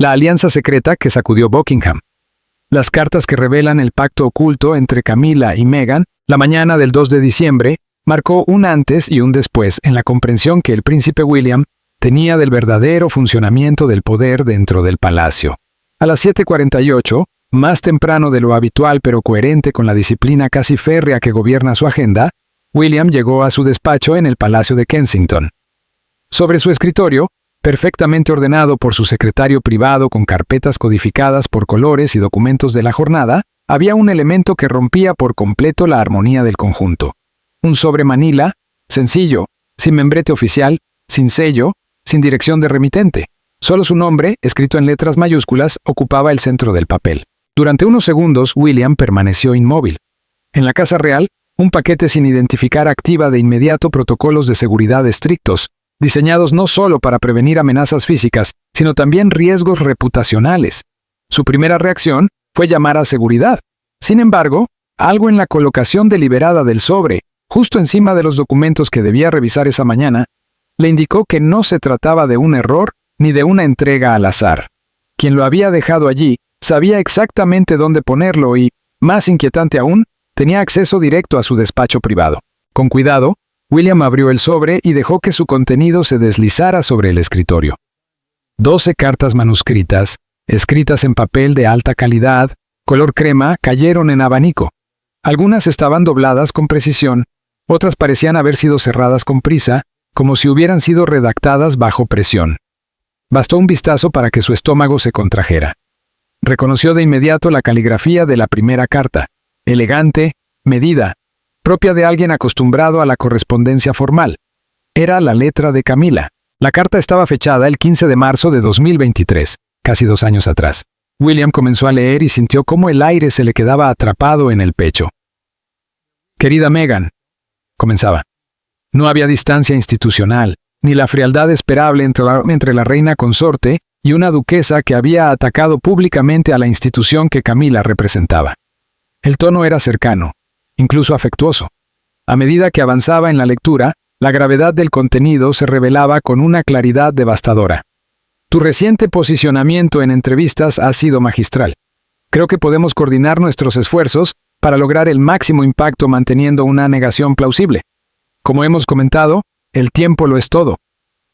la alianza secreta que sacudió Buckingham. Las cartas que revelan el pacto oculto entre Camilla y Meghan, la mañana del 2 de diciembre, marcó un antes y un después en la comprensión que el príncipe William tenía del verdadero funcionamiento del poder dentro del palacio. A las 7:48, más temprano de lo habitual pero coherente con la disciplina casi férrea que gobierna su agenda, William llegó a su despacho en el Palacio de Kensington. Sobre su escritorio, perfectamente ordenado por su secretario privado con carpetas codificadas por colores y documentos de la jornada, había un elemento que rompía por completo la armonía del conjunto. Un sobre manila, sencillo, sin membrete oficial, sin sello, sin dirección de remitente. Solo su nombre, escrito en letras mayúsculas, ocupaba el centro del papel. Durante unos segundos, William permaneció inmóvil. En la Casa Real, un paquete sin identificar activa de inmediato protocolos de seguridad estrictos, diseñados no solo para prevenir amenazas físicas, sino también riesgos reputacionales. Su primera reacción fue llamar a seguridad. Sin embargo, algo en la colocación deliberada del sobre, justo encima de los documentos que debía revisar esa mañana, le indicó que no se trataba de un error ni de una entrega al azar. Quien lo había dejado allí sabía exactamente dónde ponerlo y, más inquietante aún, tenía acceso directo a su despacho privado. Con cuidado, William abrió el sobre y dejó que su contenido se deslizara sobre el escritorio. 12 cartas manuscritas, escritas en papel de alta calidad, color crema, cayeron en abanico. Algunas estaban dobladas con precisión, otras parecían haber sido cerradas con prisa, como si hubieran sido redactadas bajo presión. Bastó un vistazo para que su estómago se contrajera. Reconoció de inmediato la caligrafía de la primera carta, elegante, medida, propia de alguien acostumbrado a la correspondencia formal. Era la letra de Camilla. La carta estaba fechada el 15 de marzo de 2023, casi 2 años atrás. William comenzó a leer y sintió cómo el aire se le quedaba atrapado en el pecho. «Querida Meghan», comenzaba. No había distancia institucional, ni la frialdad esperable entre la reina consorte y una duquesa que había atacado públicamente a la institución que Camilla representaba. El tono era cercano, incluso afectuoso. A medida que avanzaba en la lectura, la gravedad del contenido se revelaba con una claridad devastadora. Tu reciente posicionamiento en entrevistas ha sido magistral. Creo que podemos coordinar nuestros esfuerzos para lograr el máximo impacto manteniendo una negación plausible. Como hemos comentado, el tiempo lo es todo.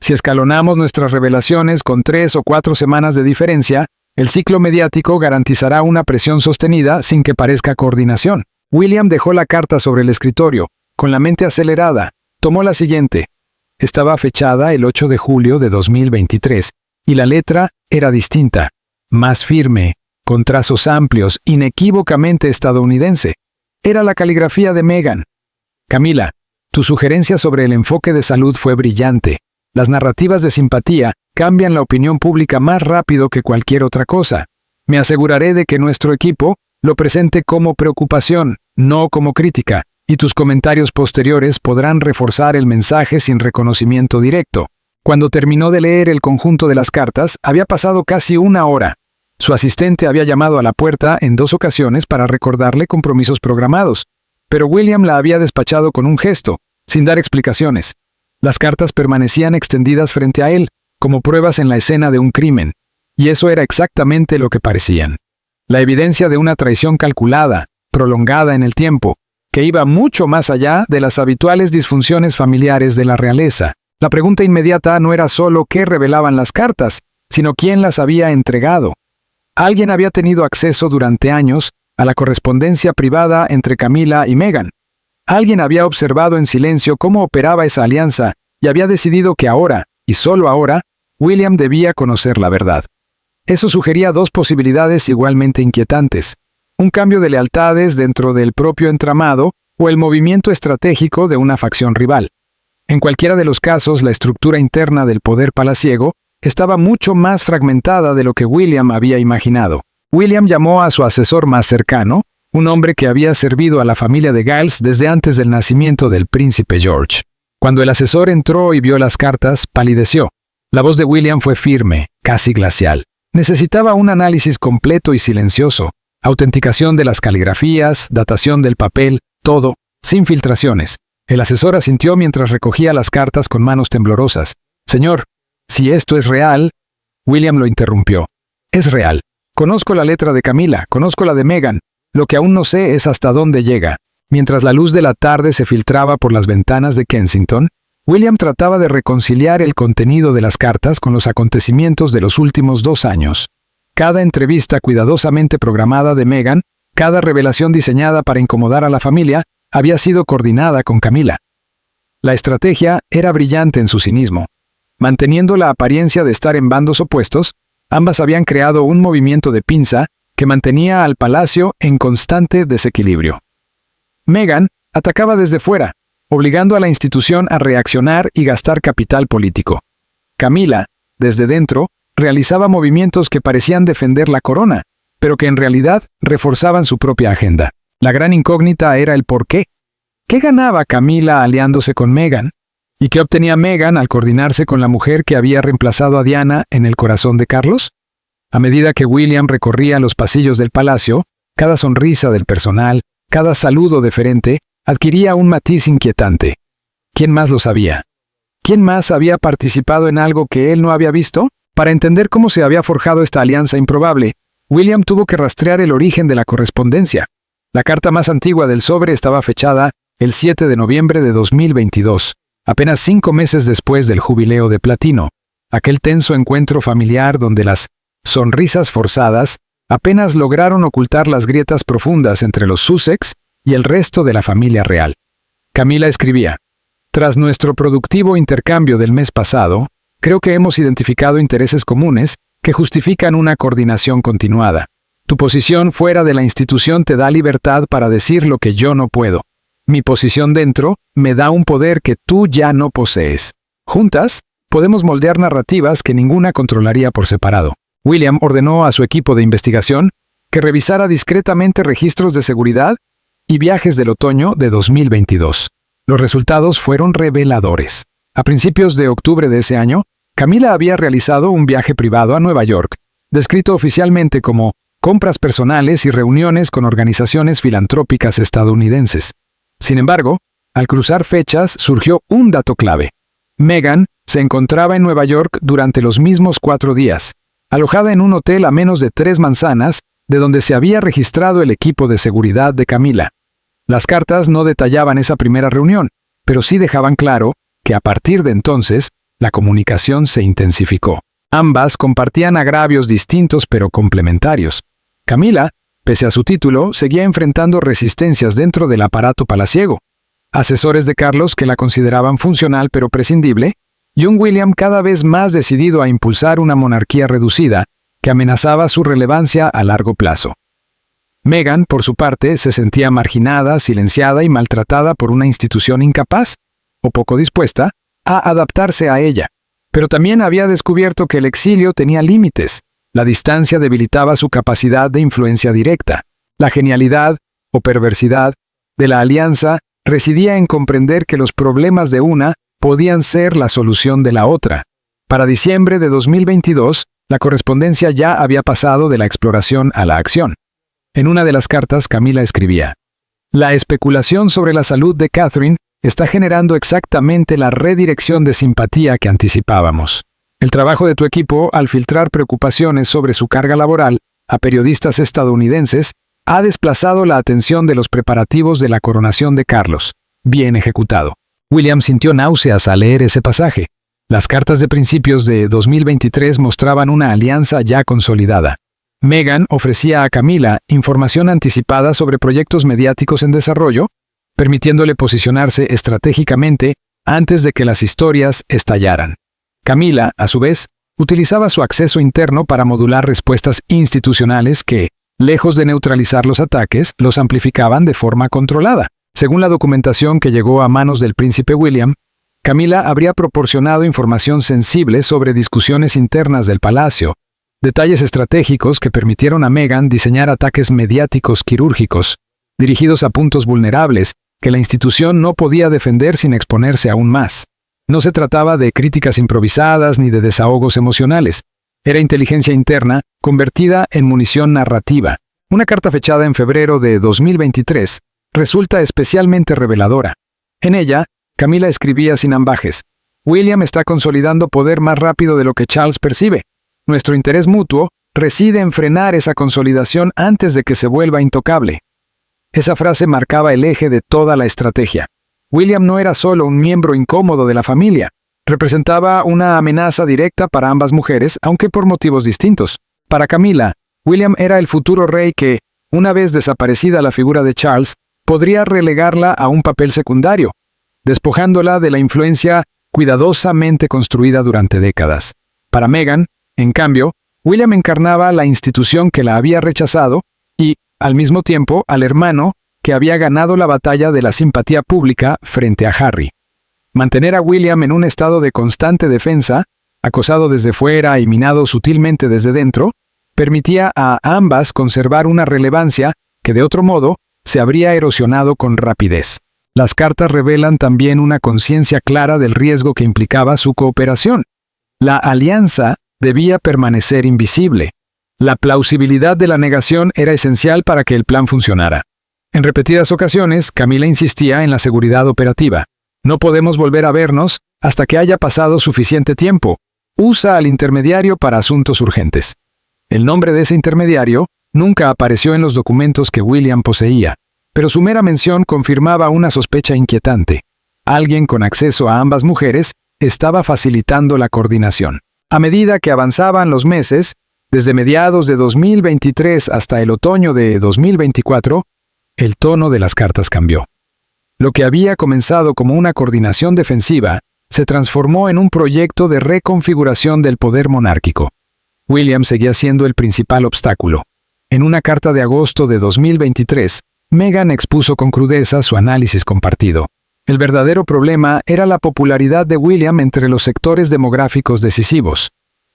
Si escalonamos nuestras revelaciones con 3 o 4 semanas de diferencia, el ciclo mediático garantizará una presión sostenida sin que parezca coordinación. William dejó la carta sobre el escritorio, con la mente acelerada. Tomó la siguiente. Estaba fechada el 8 de julio de 2023, y la letra era distinta, más firme, con trazos amplios, inequívocamente estadounidense. Era la caligrafía de Meghan. Camilla, tu sugerencia sobre el enfoque de salud fue brillante. Las narrativas de simpatía cambian la opinión pública más rápido que cualquier otra cosa. Me aseguraré de que nuestro equipo lo presente como preocupación, no como crítica, y tus comentarios posteriores podrán reforzar el mensaje sin reconocimiento directo. Cuando terminó de leer el conjunto de las cartas, había pasado casi 1 hora. Su asistente había llamado a la puerta en 2 ocasiones para recordarle compromisos programados, pero William la había despachado con un gesto, sin dar explicaciones. Las cartas permanecían extendidas frente a él, como pruebas en la escena de un crimen, y eso era exactamente lo que parecían. La evidencia de una traición calculada, prolongada en el tiempo, que iba mucho más allá de las habituales disfunciones familiares de la realeza. La pregunta inmediata no era solo qué revelaban las cartas, sino quién las había entregado. Alguien había tenido acceso durante años a la correspondencia privada entre Camilla y Meghan. Alguien había observado en silencio cómo operaba esa alianza y había decidido que ahora, y solo ahora, William debía conocer la verdad. Eso sugería 2 posibilidades igualmente inquietantes: un cambio de lealtades dentro del propio entramado o el movimiento estratégico de una facción rival. En cualquiera de los casos, la estructura interna del poder palaciego estaba mucho más fragmentada de lo que William había imaginado. William llamó a su asesor más cercano, un hombre que había servido a la familia de Giles desde antes del nacimiento del príncipe George. Cuando el asesor entró y vio las cartas, palideció. La voz de William fue firme, casi glacial. Necesitaba un análisis completo y silencioso, autenticación de las caligrafías, datación del papel, todo, sin filtraciones. El asesor asintió mientras recogía las cartas con manos temblorosas. «Señor, si esto es real...» William lo interrumpió. Es real. Conozco la letra de Camila, conozco la de Meghan. Lo que aún no sé es hasta dónde llega. Mientras la luz de la tarde se filtraba por las ventanas de Kensington, William trataba de reconciliar el contenido de las cartas con los acontecimientos de los últimos 2 años. Cada entrevista cuidadosamente programada de Meghan, cada revelación diseñada para incomodar a la familia, había sido coordinada con Camila. La estrategia era brillante en su cinismo. Manteniendo la apariencia de estar en bandos opuestos, ambas habían creado un movimiento de pinza que mantenía al palacio en constante desequilibrio. Meghan atacaba desde fuera, obligando a la institución a reaccionar y gastar capital político. Camila, desde dentro, realizaba movimientos que parecían defender la corona, pero que en realidad reforzaban su propia agenda. La gran incógnita era el por qué. ¿Qué ganaba Camila aliándose con Meghan? ¿Y qué obtenía Meghan al coordinarse con la mujer que había reemplazado a Diana en el corazón de Carlos? A medida que William recorría los pasillos del palacio, cada sonrisa del personal, cada saludo deferente, adquiría un matiz inquietante. ¿Quién más lo sabía? ¿Quién más había participado en algo que él no había visto? Para entender cómo se había forjado esta alianza improbable, William tuvo que rastrear el origen de la correspondencia. La carta más antigua del sobre estaba fechada el 7 de noviembre de 2022, apenas 5 meses después del jubileo de platino, aquel tenso encuentro familiar donde las sonrisas forzadas apenas lograron ocultar las grietas profundas entre los Sussex y el resto de la familia real. Camila escribía: «Tras nuestro productivo intercambio del mes pasado, creo que hemos identificado intereses comunes que justifican una coordinación continuada. Tu posición fuera de la institución te da libertad para decir lo que yo no puedo. Mi posición dentro me da un poder que tú ya no posees. Juntas, podemos moldear narrativas que ninguna controlaría por separado». William ordenó a su equipo de investigación que revisara discretamente registros de seguridad y viajes del otoño de 2022. Los resultados fueron reveladores. A principios de octubre de ese año, Camila había realizado un viaje privado a Nueva York, descrito oficialmente como compras personales y reuniones con organizaciones filantrópicas estadounidenses. Sin embargo, al cruzar fechas surgió un dato clave. Meghan se encontraba en Nueva York durante los mismos 4 días, alojada en un hotel a menos de 3 manzanas de donde se había registrado el equipo de seguridad de Camila. Las cartas no detallaban esa primera reunión, pero sí dejaban claro que a partir de entonces, la comunicación se intensificó. Ambas compartían agravios distintos pero complementarios. Camila, pese a su título, seguía enfrentando resistencias dentro del aparato palaciego. Asesores de Carlos que la consideraban funcional pero prescindible, y un William cada vez más decidido a impulsar una monarquía reducida que amenazaba su relevancia a largo plazo. Meghan, por su parte, se sentía marginada, silenciada y maltratada por una institución incapaz, o poco dispuesta, a adaptarse a ella. Pero también había descubierto que el exilio tenía límites. La distancia debilitaba su capacidad de influencia directa. La genialidad, o perversidad, de la alianza residía en comprender que los problemas de una podían ser la solución de la otra. Para diciembre de 2022, la correspondencia ya había pasado de la exploración a la acción. En una de las cartas, Camila escribía: «La especulación sobre la salud de Catherine está generando exactamente la redirección de simpatía que anticipábamos. El trabajo de tu equipo al filtrar preocupaciones sobre su carga laboral a periodistas estadounidenses ha desplazado la atención de los preparativos de la coronación de Carlos. Bien ejecutado». William sintió náuseas al leer ese pasaje. Las cartas de principios de 2023 mostraban una alianza ya consolidada. Meghan ofrecía a Camila información anticipada sobre proyectos mediáticos en desarrollo, permitiéndole posicionarse estratégicamente antes de que las historias estallaran. Camila, a su vez, utilizaba su acceso interno para modular respuestas institucionales que, lejos de neutralizar los ataques, los amplificaban de forma controlada. Según la documentación que llegó a manos del príncipe William, Camila habría proporcionado información sensible sobre discusiones internas del palacio, detalles estratégicos que permitieron a Meghan diseñar ataques mediáticos quirúrgicos, dirigidos a puntos vulnerables que la institución no podía defender sin exponerse aún más. No se trataba de críticas improvisadas ni de desahogos emocionales. Era inteligencia interna convertida en munición narrativa. Una carta fechada en febrero de 2023 resulta especialmente reveladora. En ella, Camila escribía sin ambajes: «William está consolidando poder más rápido de lo que Charles percibe. Nuestro interés mutuo reside en frenar esa consolidación antes de que se vuelva intocable. Esa frase marcaba el eje de toda la estrategia. William no era solo un miembro incómodo de la familia, representaba una amenaza directa para ambas mujeres, aunque por motivos distintos. Para Camila, William era el futuro rey que, una vez desaparecida la figura de Charles, podría relegarla a un papel secundario, despojándola de la influencia cuidadosamente construida durante décadas. Para Meghan, en cambio, William encarnaba la institución que la había rechazado y, al mismo tiempo, al hermano que había ganado la batalla de la simpatía pública frente a Harry. Mantener a William en un estado de constante defensa, acosado desde fuera y minado sutilmente desde dentro, permitía a ambas conservar una relevancia que de otro modo se habría erosionado con rapidez. Las cartas revelan también una conciencia clara del riesgo que implicaba su cooperación. La alianza debía permanecer invisible. La plausibilidad de la negación era esencial para que el plan funcionara. En repetidas ocasiones, Camila insistía en la seguridad operativa. No podemos volver a vernos hasta que haya pasado suficiente tiempo. Usa al intermediario para asuntos urgentes. El nombre de ese intermediario nunca apareció en los documentos que William poseía, pero su mera mención confirmaba una sospecha inquietante. Alguien con acceso a ambas mujeres estaba facilitando la coordinación. A medida que avanzaban los meses, desde mediados de 2023 hasta el otoño de 2024, el tono de las cartas cambió. Lo que había comenzado como una coordinación defensiva se transformó en un proyecto de reconfiguración del poder monárquico. William seguía siendo el principal obstáculo. En una carta de agosto de 2023, Meghan expuso con crudeza su análisis compartido. El verdadero problema era la popularidad de William entre los sectores demográficos decisivos.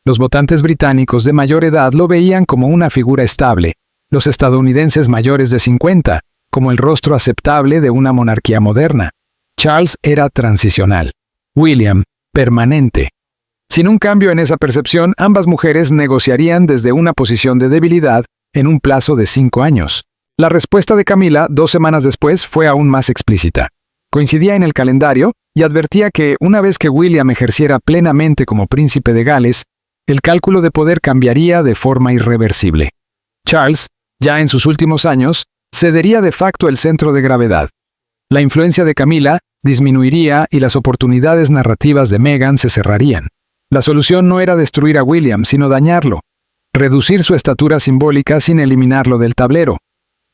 Los votantes británicos de mayor edad lo veían como una figura estable, los estadounidenses mayores de 50, como el rostro aceptable de una monarquía moderna. Charles era transicional. William, permanente. Sin un cambio en esa percepción, ambas mujeres negociarían desde una posición de debilidad en un plazo de 5 años. La respuesta de Camila, 2 semanas después, fue aún más explícita. Coincidía en el calendario y advertía que, una vez que William ejerciera plenamente como príncipe de Gales, el cálculo de poder cambiaría de forma irreversible. Charles, ya en sus últimos años, cedería de facto el centro de gravedad. La influencia de Camila disminuiría y las oportunidades narrativas de Meghan se cerrarían. La solución no era destruir a William, sino dañarlo. Reducir su estatura simbólica sin eliminarlo del tablero.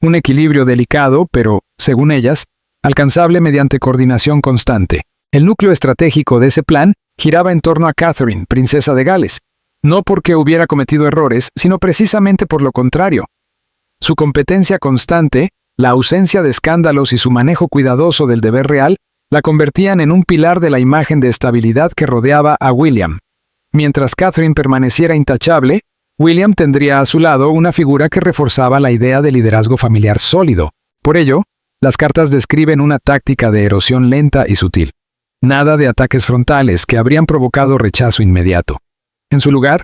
Un equilibrio delicado, pero, según ellas, alcanzable mediante coordinación constante. El núcleo estratégico de ese plan giraba en torno a Catherine, princesa de Gales. No porque hubiera cometido errores, sino precisamente por lo contrario. Su competencia constante, la ausencia de escándalos y su manejo cuidadoso del deber real la convertían en un pilar de la imagen de estabilidad que rodeaba a William. Mientras Catherine permaneciera intachable, William tendría a su lado una figura que reforzaba la idea de liderazgo familiar sólido. Por ello, las cartas describen una táctica de erosión lenta y sutil. Nada de ataques frontales que habrían provocado rechazo inmediato. En su lugar,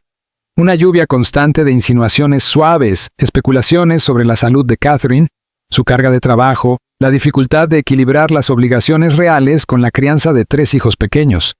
una lluvia constante de insinuaciones suaves, especulaciones sobre la salud de Catherine, su carga de trabajo, la dificultad de equilibrar las obligaciones reales con la crianza de 3 hijos pequeños.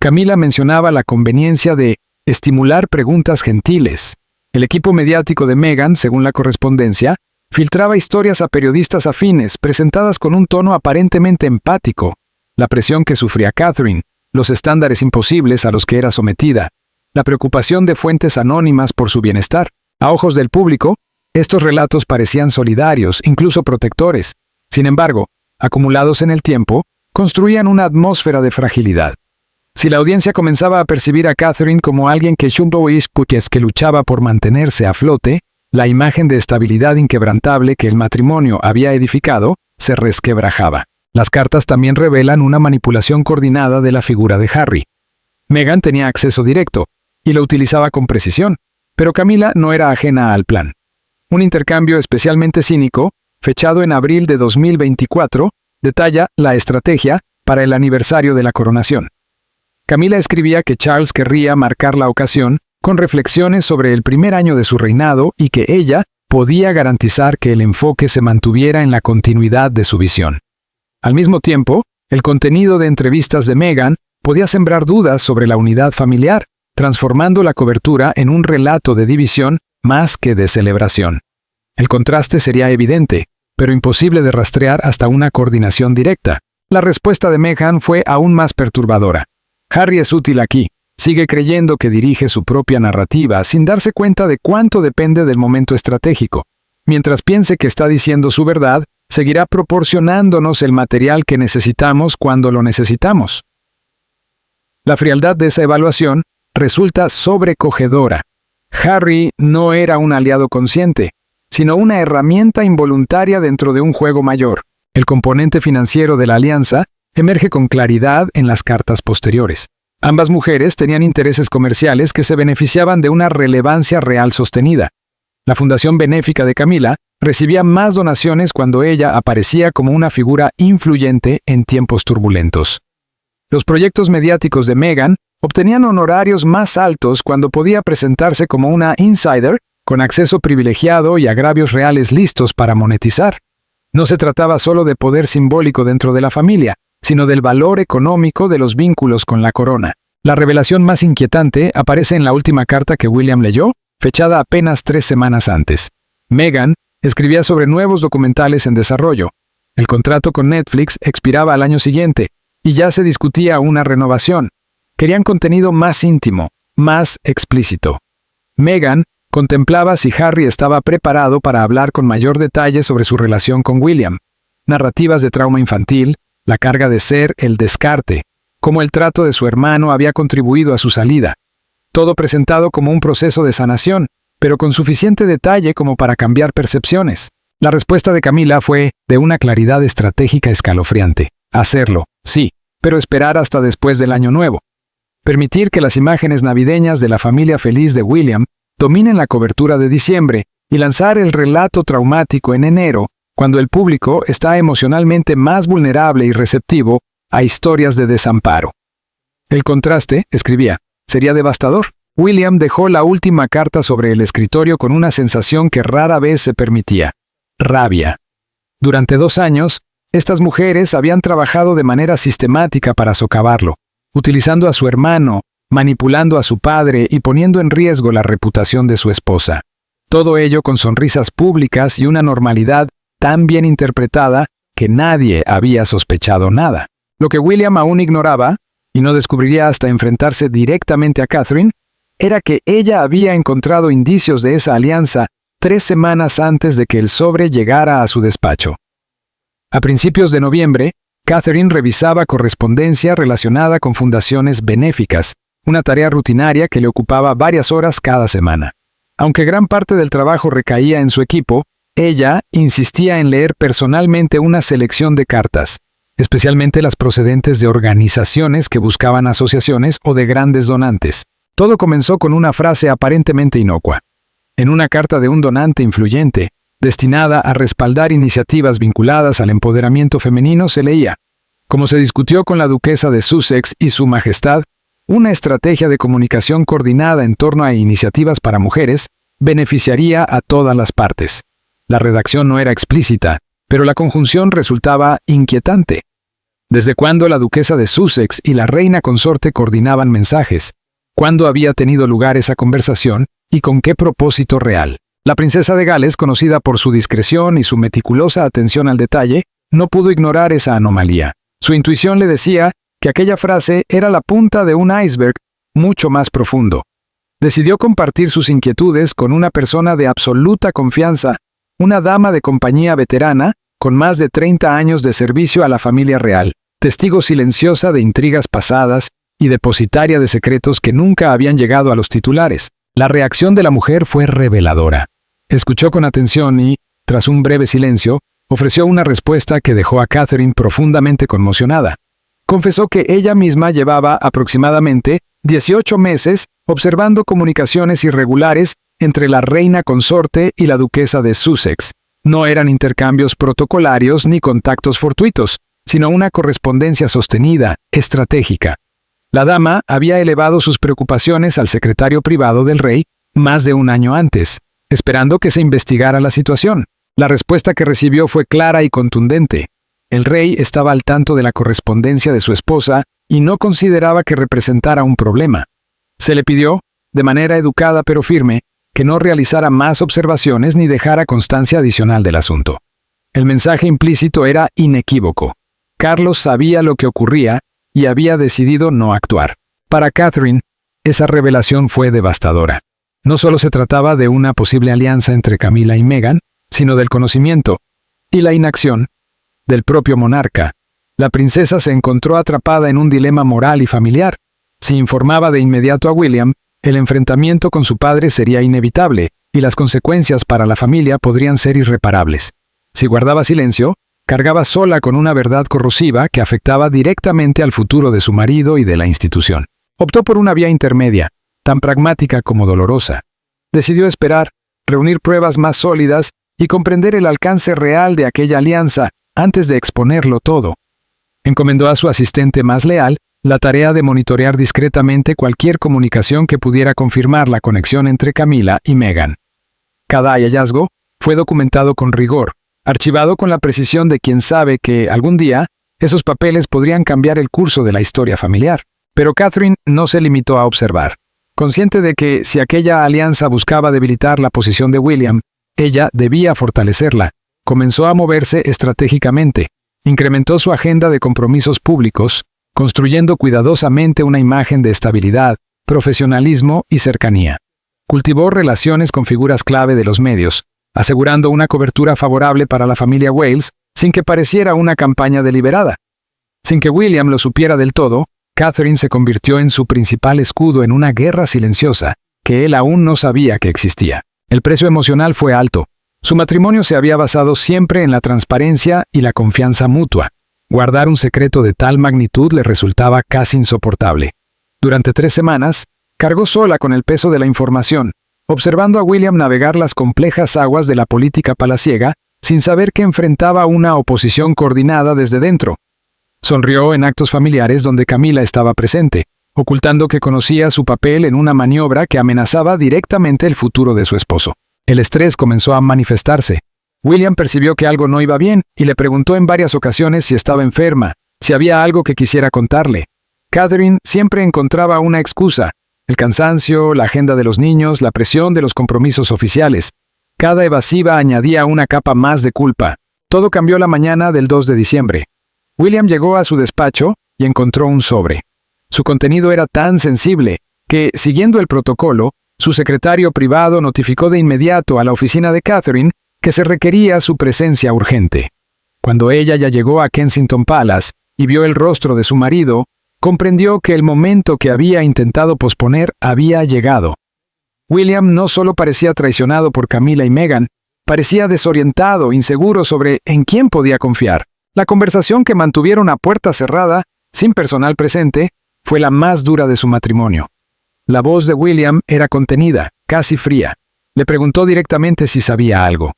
Camila mencionaba la conveniencia de estimular preguntas gentiles. El equipo mediático de Meghan, según la correspondencia, filtraba historias a periodistas afines, presentadas con un tono aparentemente empático. La presión que sufría Catherine, los estándares imposibles a los que era sometida, la preocupación de fuentes anónimas por su bienestar. A ojos del público, estos relatos parecían solidarios, incluso protectores. Sin embargo, acumulados en el tiempo, construían una atmósfera de fragilidad. Si la audiencia comenzaba a percibir a Catherine como alguien que luchaba por mantenerse a flote, la imagen de estabilidad inquebrantable que el matrimonio había edificado se resquebrajaba. Las cartas también revelan una manipulación coordinada de la figura de Harry. Meghan tenía acceso directo, y lo utilizaba con precisión, pero Camila no era ajena al plan. Un intercambio especialmente cínico, fechado en abril de 2024, detalla la estrategia para el aniversario de la coronación. Camila escribía que Charles querría marcar la ocasión con reflexiones sobre el primer año de su reinado y que ella podía garantizar que el enfoque se mantuviera en la continuidad de su visión. Al mismo tiempo, el contenido de entrevistas de Meghan podía sembrar dudas sobre la unidad familiar, transformando la cobertura en un relato de división más que de celebración. El contraste sería evidente, pero imposible de rastrear hasta una coordinación directa. La respuesta de Meghan fue aún más perturbadora. Harry es útil aquí. Sigue creyendo que dirige su propia narrativa sin darse cuenta de cuánto depende del momento estratégico. Mientras piense que está diciendo su verdad, seguirá proporcionándonos el material que necesitamos cuando lo necesitamos. La frialdad de esa evaluación resulta sobrecogedora. Harry no era un aliado consciente, sino una herramienta involuntaria dentro de un juego mayor. El componente financiero de la alianza emerge con claridad en las cartas posteriores. Ambas mujeres tenían intereses comerciales que se beneficiaban de una relevancia real sostenida. La fundación benéfica de Camila recibía más donaciones cuando ella aparecía como una figura influyente en tiempos turbulentos. Los proyectos mediáticos de Meghan obtenían honorarios más altos cuando podía presentarse como una insider con acceso privilegiado y agravios reales listos para monetizar. No se trataba solo de poder simbólico dentro de la familia, sino del valor económico de los vínculos con la corona. La revelación más inquietante aparece en la última carta que William leyó, fechada apenas 3 semanas antes. Meghan escribía sobre nuevos documentales en desarrollo. El contrato con Netflix expiraba al año siguiente, y ya se discutía una renovación. Querían contenido más íntimo, más explícito. Meghan contemplaba si Harry estaba preparado para hablar con mayor detalle sobre su relación con William. Narrativas de trauma infantil, la carga de ser el descarte, cómo el trato de su hermano había contribuido a su salida. Todo presentado como un proceso de sanación, pero con suficiente detalle como para cambiar percepciones. La respuesta de Camila fue de una claridad estratégica escalofriante. Hacerlo, sí, pero esperar hasta después del Año Nuevo. Permitir que las imágenes navideñas de la familia feliz de William dominen la cobertura de diciembre y lanzar el relato traumático en enero, cuando el público está emocionalmente más vulnerable y receptivo a historias de desamparo. El contraste, escribía, sería devastador. William dejó la última carta sobre el escritorio con una sensación que rara vez se permitía: rabia. Durante 2 años, estas mujeres habían trabajado de manera sistemática para socavarlo, utilizando a su hermano, manipulando a su padre y poniendo en riesgo la reputación de su esposa. Todo ello con sonrisas públicas y una normalidad tan bien interpretada que nadie había sospechado nada. Lo que William aún ignoraba, y no descubriría hasta enfrentarse directamente a Catherine, era que ella había encontrado indicios de esa alianza 3 semanas antes de que el sobre llegara a su despacho. A principios de noviembre, Catherine revisaba correspondencia relacionada con fundaciones benéficas, una tarea rutinaria que le ocupaba varias horas cada semana. Aunque gran parte del trabajo recaía en su equipo, ella insistía en leer personalmente una selección de cartas, especialmente las procedentes de organizaciones que buscaban asociaciones o de grandes donantes. Todo comenzó con una frase aparentemente inocua. En una carta de un donante influyente, destinada a respaldar iniciativas vinculadas al empoderamiento femenino, se leía: como se discutió con la duquesa de Sussex y su majestad, una estrategia de comunicación coordinada en torno a iniciativas para mujeres beneficiaría a todas las partes. La redacción no era explícita, pero la conjunción resultaba inquietante. ¿Desde cuándo la duquesa de Sussex y la reina consorte coordinaban mensajes? ¿Cuándo había tenido lugar esa conversación y con qué propósito real? La princesa de Gales, conocida por su discreción y su meticulosa atención al detalle, no pudo ignorar esa anomalía. Su intuición le decía que aquella frase era la punta de un iceberg mucho más profundo. Decidió compartir sus inquietudes con una persona de absoluta confianza, una dama de compañía veterana, con más de 30 años de servicio a la familia real, testigo silenciosa de intrigas pasadas y depositaria de secretos que nunca habían llegado a los titulares. La reacción de la mujer fue reveladora. Escuchó con atención y, tras un breve silencio, ofreció una respuesta que dejó a Catherine profundamente conmocionada. Confesó que ella misma llevaba aproximadamente 18 meses observando comunicaciones irregulares entre la reina consorte y la duquesa de Sussex. No eran intercambios protocolarios ni contactos fortuitos, sino una correspondencia sostenida, estratégica. La dama había elevado sus preocupaciones al secretario privado del rey más de 1 año antes, esperando que se investigara la situación. La respuesta que recibió fue clara y contundente. El rey estaba al tanto de la correspondencia de su esposa y no consideraba que representara un problema. Se le pidió, de manera educada pero firme, que no realizara más observaciones ni dejara constancia adicional del asunto. El mensaje implícito era inequívoco. Carlos sabía lo que ocurría y había decidido no actuar. Para Catherine, esa revelación fue devastadora. No solo se trataba de una posible alianza entre Camila y Meghan, sino del conocimiento y la inacción del propio monarca. La princesa se encontró atrapada en un dilema moral y familiar. Si informaba de inmediato a William, el enfrentamiento con su padre sería inevitable y las consecuencias para la familia podrían ser irreparables. Si guardaba silencio, cargaba sola con una verdad corrosiva que afectaba directamente al futuro de su marido y de la institución. Optó por una vía intermedia, tan pragmática como dolorosa. Decidió esperar, reunir pruebas más sólidas y comprender el alcance real de aquella alianza antes de exponerlo todo. Encomendó a su asistente más leal la tarea de monitorear discretamente cualquier comunicación que pudiera confirmar la conexión entre Camila y Meghan. Cada hallazgo fue documentado con rigor, archivado con la precisión de quien sabe que, algún día, esos papeles podrían cambiar el curso de la historia familiar. Pero Catherine no se limitó a observar. Consciente de que, si aquella alianza buscaba debilitar la posición de William, ella debía fortalecerla, comenzó a moverse estratégicamente. Incrementó su agenda de compromisos públicos, construyendo cuidadosamente una imagen de estabilidad, profesionalismo y cercanía. Cultivó relaciones con figuras clave de los medios, asegurando una cobertura favorable para la familia Wales, sin que pareciera una campaña deliberada. Sin que William lo supiera del todo, Catherine se convirtió en su principal escudo en una guerra silenciosa, que él aún no sabía que existía. El precio emocional fue alto. Su matrimonio se había basado siempre en la transparencia y la confianza mutua. Guardar un secreto de tal magnitud le resultaba casi insoportable. Durante 3 semanas, cargó sola con el peso de la información, observando a William navegar las complejas aguas de la política palaciega, sin saber que enfrentaba una oposición coordinada desde dentro. Sonrió en actos familiares donde Camila estaba presente, ocultando que conocía su papel en una maniobra que amenazaba directamente el futuro de su esposo. El estrés comenzó a manifestarse. William percibió que algo no iba bien y le preguntó en varias ocasiones si estaba enferma, si había algo que quisiera contarle. Catherine siempre encontraba una excusa: el cansancio, la agenda de los niños, la presión de los compromisos oficiales. Cada evasiva añadía una capa más de culpa. Todo cambió la mañana del 2 de diciembre. William llegó a su despacho y encontró un sobre. Su contenido era tan sensible que, siguiendo el protocolo, su secretario privado notificó de inmediato a la oficina de Catherine que se requería su presencia urgente. Cuando ella ya llegó a Kensington Palace y vio el rostro de su marido, comprendió que el momento que había intentado posponer había llegado. William no solo parecía traicionado por Camila y Meghan, parecía desorientado, inseguro sobre en quién podía confiar. La conversación que mantuvieron a puerta cerrada, sin personal presente, fue la más dura de su matrimonio. La voz de William era contenida, casi fría. Le preguntó directamente si sabía algo.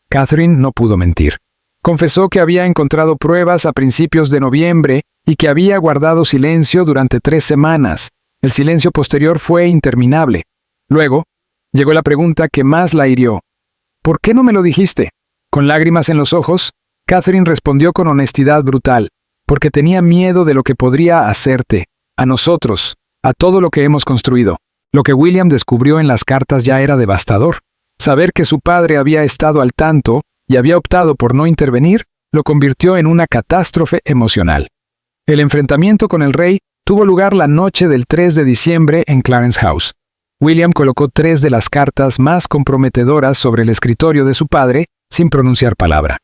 Catherine no pudo mentir. Confesó que había encontrado pruebas a principios de noviembre y que había guardado silencio durante 3 semanas. El silencio posterior fue interminable. Luego, llegó la pregunta que más la hirió. ¿Por qué no me lo dijiste? Con lágrimas en los ojos, Catherine respondió con honestidad brutal: porque tenía miedo de lo que podría hacerte, a nosotros, a todo lo que hemos construido. Lo que William descubrió en las cartas ya era devastador. Saber que su padre había estado al tanto y había optado por no intervenir, lo convirtió en una catástrofe emocional. El enfrentamiento con el rey tuvo lugar la noche del 3 de diciembre en Clarence House. William colocó 3 de las cartas más comprometedoras sobre el escritorio de su padre sin pronunciar palabra.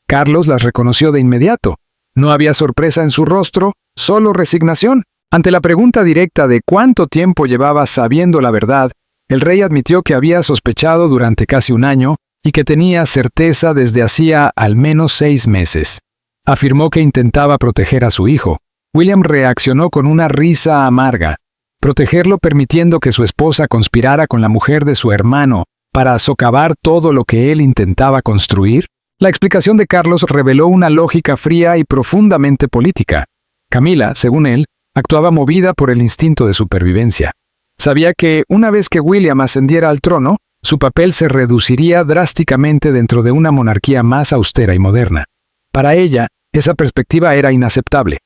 Carlos las reconoció de inmediato. No había sorpresa en su rostro, solo resignación. Ante la pregunta directa de cuánto tiempo llevaba sabiendo la verdad, el rey admitió que había sospechado durante casi un año y que tenía certeza desde hacía al menos 6 meses. Afirmó que intentaba proteger a su hijo. William reaccionó con una risa amarga. Protegerlo permitiendo que su esposa conspirara con la mujer de su hermano para socavar todo lo que él intentaba construir. La explicación de Carlos reveló una lógica fría y profundamente política. Camila, según él, actuaba movida por el instinto de supervivencia. Sabía que, una vez que William ascendiera al trono, su papel se reduciría drásticamente dentro de una monarquía más austera y moderna. Para ella, esa perspectiva era inaceptable.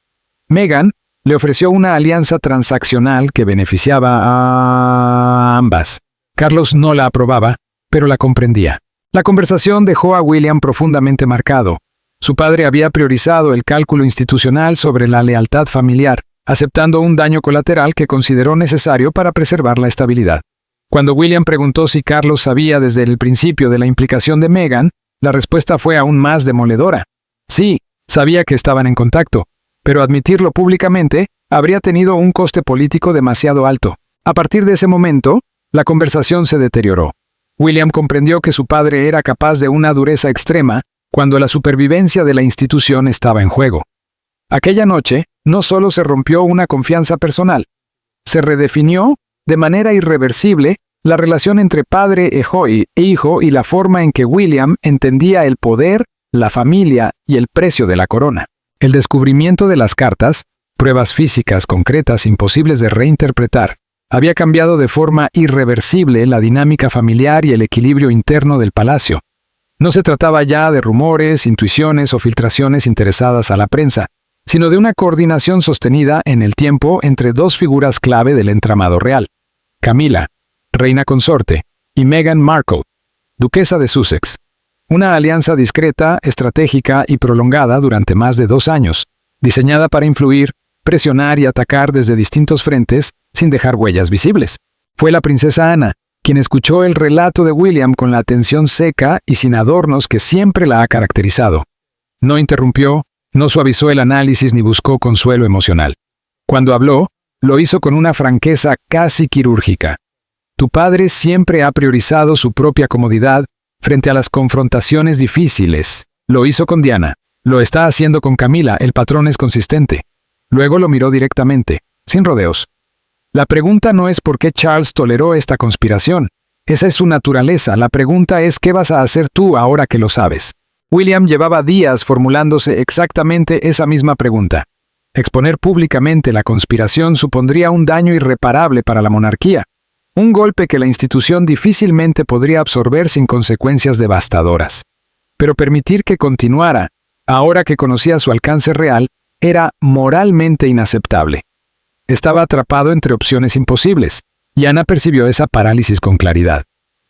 Meghan le ofreció una alianza transaccional que beneficiaba a ambas. Carlos no la aprobaba, pero la comprendía. La conversación dejó a William profundamente marcado. Su padre había priorizado el cálculo institucional sobre la lealtad familiar, aceptando un daño colateral que consideró necesario para preservar la estabilidad. Cuando William preguntó si Carlos sabía desde el principio de la implicación de Meghan, la respuesta fue aún más demoledora. Sí, sabía que estaban en contacto, pero admitirlo públicamente habría tenido un coste político demasiado alto. A partir de ese momento, la conversación se deterioró. William comprendió que su padre era capaz de una dureza extrema cuando la supervivencia de la institución estaba en juego. Aquella noche, no solo se rompió una confianza personal, se redefinió, de manera irreversible, la relación entre padre e hijo y la forma en que William entendía el poder, la familia y el precio de la corona. El descubrimiento de las cartas, pruebas físicas concretas imposibles de reinterpretar, había cambiado de forma irreversible la dinámica familiar y el equilibrio interno del palacio. No se trataba ya de rumores, intuiciones o filtraciones interesadas a la prensa, sino de una coordinación sostenida en el tiempo entre dos figuras clave del entramado real: Camila, reina consorte, y Meghan Markle, duquesa de Sussex. Una alianza discreta, estratégica y prolongada durante más de 2 años, diseñada para influir, presionar y atacar desde distintos frentes sin dejar huellas visibles. Fue la princesa Ana quien escuchó el relato de William con la atención seca y sin adornos que siempre la ha caracterizado. No interrumpió, no suavizó el análisis ni buscó consuelo emocional. Cuando habló, lo hizo con una franqueza casi quirúrgica. Tu padre siempre ha priorizado su propia comodidad frente a las confrontaciones difíciles. Lo hizo con Diana. Lo está haciendo con Camila, el patrón es consistente. Luego lo miró directamente, sin rodeos. La pregunta no es por qué Charles toleró esta conspiración. Esa es su naturaleza. La pregunta es ¿qué vas a hacer tú ahora que lo sabes? William llevaba días formulándose exactamente esa misma pregunta. Exponer públicamente la conspiración supondría un daño irreparable para la monarquía. Un golpe que la institución difícilmente podría absorber sin consecuencias devastadoras. Pero permitir que continuara, ahora que conocía su alcance real, era moralmente inaceptable. Estaba atrapado entre opciones imposibles, y Ana percibió esa parálisis con claridad.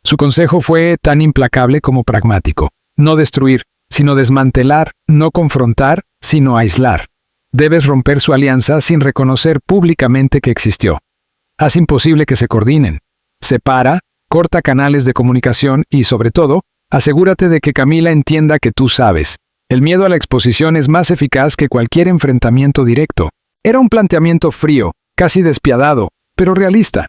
Su consejo fue tan implacable como pragmático. No destruir, sino desmantelar, no confrontar, sino aislar. Debes romper su alianza sin reconocer públicamente que existió. Haz imposible que se coordinen. Separa, corta canales de comunicación y, sobre todo, asegúrate de que Camila entienda que tú sabes. El miedo a la exposición es más eficaz que cualquier enfrentamiento directo. Era un planteamiento frío, casi despiadado, pero realista.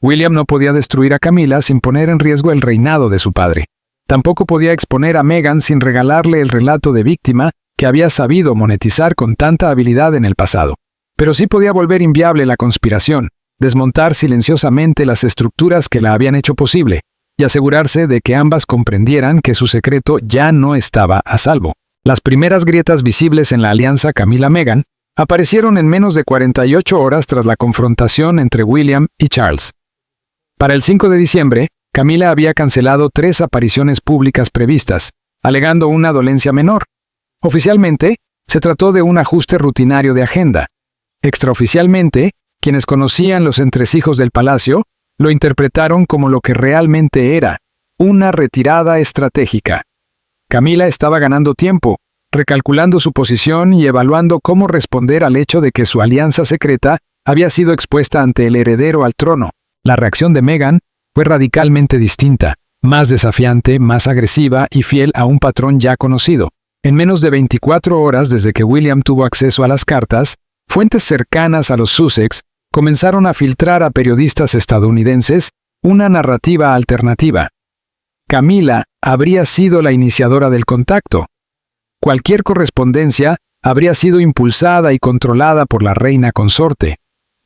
William no podía destruir a Camila sin poner en riesgo el reinado de su padre. Tampoco podía exponer a Meghan sin regalarle el relato de víctima que había sabido monetizar con tanta habilidad en el pasado. Pero sí podía volver inviable la conspiración, desmontar silenciosamente las estructuras que la habían hecho posible, y asegurarse de que ambas comprendieran que su secreto ya no estaba a salvo. Las primeras grietas visibles en la alianza Camila-Meghan aparecieron en menos de 48 horas tras la confrontación entre William y Charles. Para el 5 de diciembre, Camila había cancelado 3 apariciones públicas previstas, alegando una dolencia menor. Oficialmente, se trató de un ajuste rutinario de agenda. Extraoficialmente, quienes conocían los entresijos del palacio lo interpretaron como lo que realmente era, una retirada estratégica. Camila estaba ganando tiempo, recalculando su posición y evaluando cómo responder al hecho de que su alianza secreta había sido expuesta ante el heredero al trono. La reacción de Meghan fue radicalmente distinta, más desafiante, más agresiva y fiel a un patrón ya conocido. En menos de 24 horas desde que William tuvo acceso a las cartas, fuentes cercanas a los Sussex comenzaron a filtrar a periodistas estadounidenses una narrativa alternativa. Camila habría sido la iniciadora del contacto. Cualquier correspondencia habría sido impulsada y controlada por la reina consorte.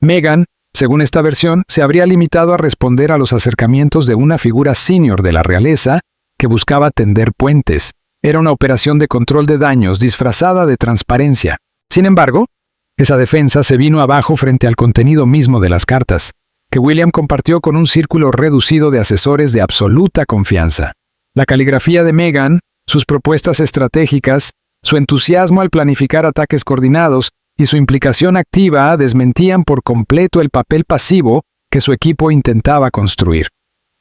Meghan, según esta versión, se habría limitado a responder a los acercamientos de una figura senior de la realeza que buscaba tender puentes. Era una operación de control de daños disfrazada de transparencia. Sin embargo, esa defensa se vino abajo frente al contenido mismo de las cartas, que William compartió con un círculo reducido de asesores de absoluta confianza. La caligrafía de Meghan, sus propuestas estratégicas, su entusiasmo al planificar ataques coordinados y su implicación activa desmentían por completo el papel pasivo que su equipo intentaba construir.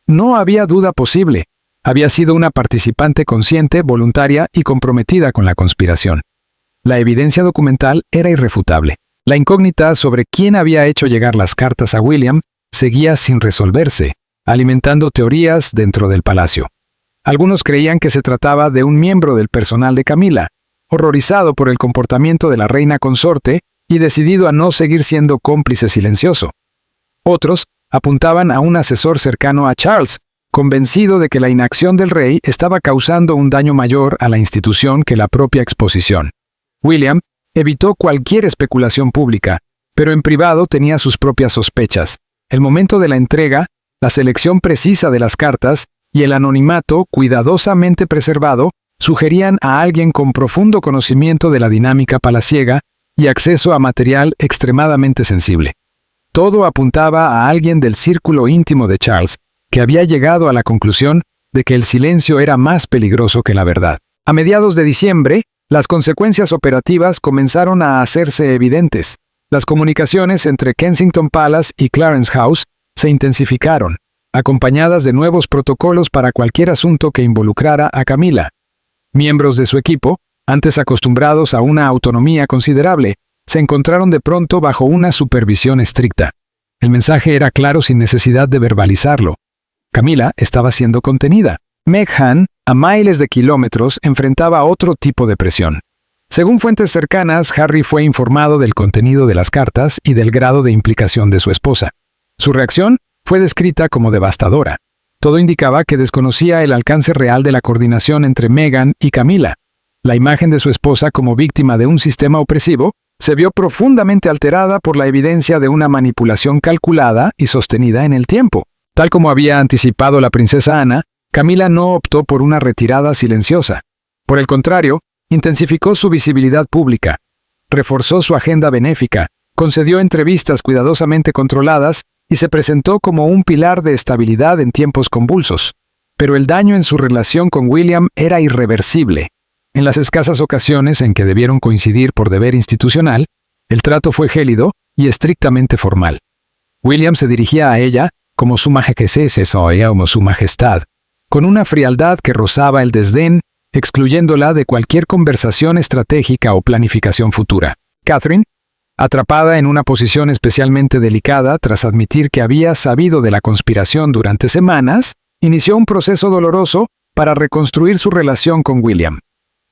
No había duda posible. Había sido una participante consciente, voluntaria y comprometida con la conspiración. La evidencia documental era irrefutable. La incógnita sobre quién había hecho llegar las cartas a William seguía sin resolverse, alimentando teorías dentro del palacio. Algunos creían que se trataba de un miembro del personal de Camila, horrorizado por el comportamiento de la reina consorte y decidido a no seguir siendo cómplice silencioso. Otros apuntaban a un asesor cercano a Charles, convencido de que la inacción del rey estaba causando un daño mayor a la institución que la propia exposición. William evitó cualquier especulación pública, pero en privado tenía sus propias sospechas. El momento de la entrega, la selección precisa de las cartas y el anonimato cuidadosamente preservado sugerían a alguien con profundo conocimiento de la dinámica palaciega y acceso a material extremadamente sensible. Todo apuntaba a alguien del círculo íntimo de Charles, que había llegado a la conclusión de que el silencio era más peligroso que la verdad. A mediados de diciembre, las consecuencias operativas comenzaron a hacerse evidentes. Las comunicaciones entre Kensington Palace y Clarence House se intensificaron, acompañadas de nuevos protocolos para cualquier asunto que involucrara a Camila. Miembros de su equipo, antes acostumbrados a una autonomía considerable, se encontraron de pronto bajo una supervisión estricta. El mensaje era claro sin necesidad de verbalizarlo. Camila estaba siendo contenida. Meghan, a miles de kilómetros, enfrentaba otro tipo de presión. Según fuentes cercanas, Harry fue informado del contenido de las cartas y del grado de implicación de su esposa. Su reacción fue descrita como devastadora. Todo indicaba que desconocía el alcance real de la coordinación entre Meghan y Camila. La imagen de su esposa como víctima de un sistema opresivo se vio profundamente alterada por la evidencia de una manipulación calculada y sostenida en el tiempo. Tal como había anticipado la princesa Ana, Camila no optó por una retirada silenciosa. Por el contrario, intensificó su visibilidad pública, reforzó su agenda benéfica, concedió entrevistas cuidadosamente controladas y se presentó como un pilar de estabilidad en tiempos convulsos. Pero el daño en su relación con William era irreversible. En las escasas ocasiones en que debieron coincidir por deber institucional, el trato fue gélido y estrictamente formal. William se dirigía a ella como su majestad, con una frialdad que rozaba el desdén, excluyéndola de cualquier conversación estratégica o planificación futura. Catherine, atrapada en una posición especialmente delicada tras admitir que había sabido de la conspiración durante semanas, inició un proceso doloroso para reconstruir su relación con William.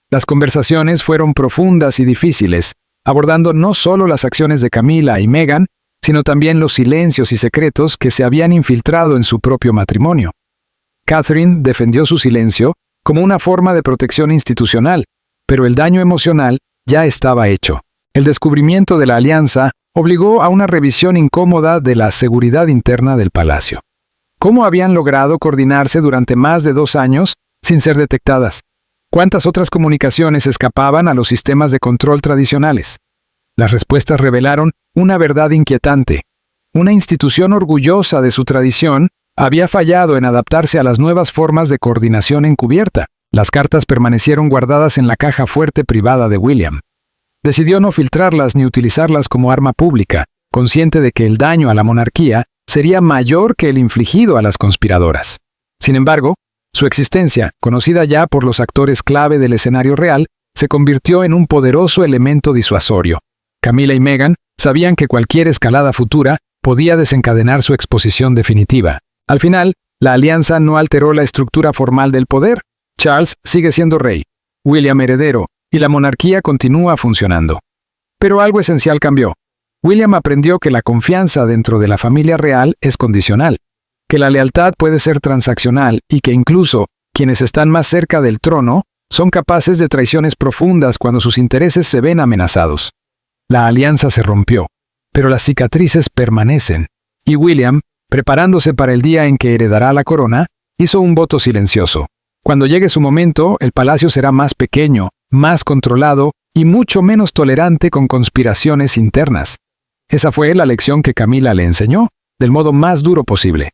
Las conversaciones fueron profundas y difíciles, abordando no solo las acciones de Camila y Meghan, sino también los silencios y secretos que se habían infiltrado en su propio matrimonio. Catherine defendió su silencio como una forma de protección institucional, pero el daño emocional ya estaba hecho. El descubrimiento de la alianza obligó a una revisión incómoda de la seguridad interna del palacio. ¿Cómo habían logrado coordinarse durante más de 2 años sin ser detectadas? ¿Cuántas otras comunicaciones escapaban a los sistemas de control tradicionales? Las respuestas revelaron una verdad inquietante. Una institución orgullosa de su tradición había fallado en adaptarse a las nuevas formas de coordinación encubierta. Las cartas permanecieron guardadas en la caja fuerte privada de William. Decidió no filtrarlas ni utilizarlas como arma pública, consciente de que el daño a la monarquía sería mayor que el infligido a las conspiradoras. Sin embargo, su existencia, conocida ya por los actores clave del escenario real, se convirtió en un poderoso elemento disuasorio. Camila y Meghan sabían que cualquier escalada futura podía desencadenar su exposición definitiva. Al final, la alianza no alteró la estructura formal del poder. Charles sigue siendo rey, William heredero, y la monarquía continúa funcionando. Pero algo esencial cambió. William aprendió que la confianza dentro de la familia real es condicional, que la lealtad puede ser transaccional y que incluso quienes están más cerca del trono son capaces de traiciones profundas cuando sus intereses se ven amenazados. La alianza se rompió, pero las cicatrices permanecen, y William, preparándose para el día en que heredará la corona, hizo un voto silencioso. Cuando llegue su momento, el palacio será más pequeño, más controlado y mucho menos tolerante con conspiraciones internas. Esa fue la lección que Camila le enseñó, del modo más duro posible.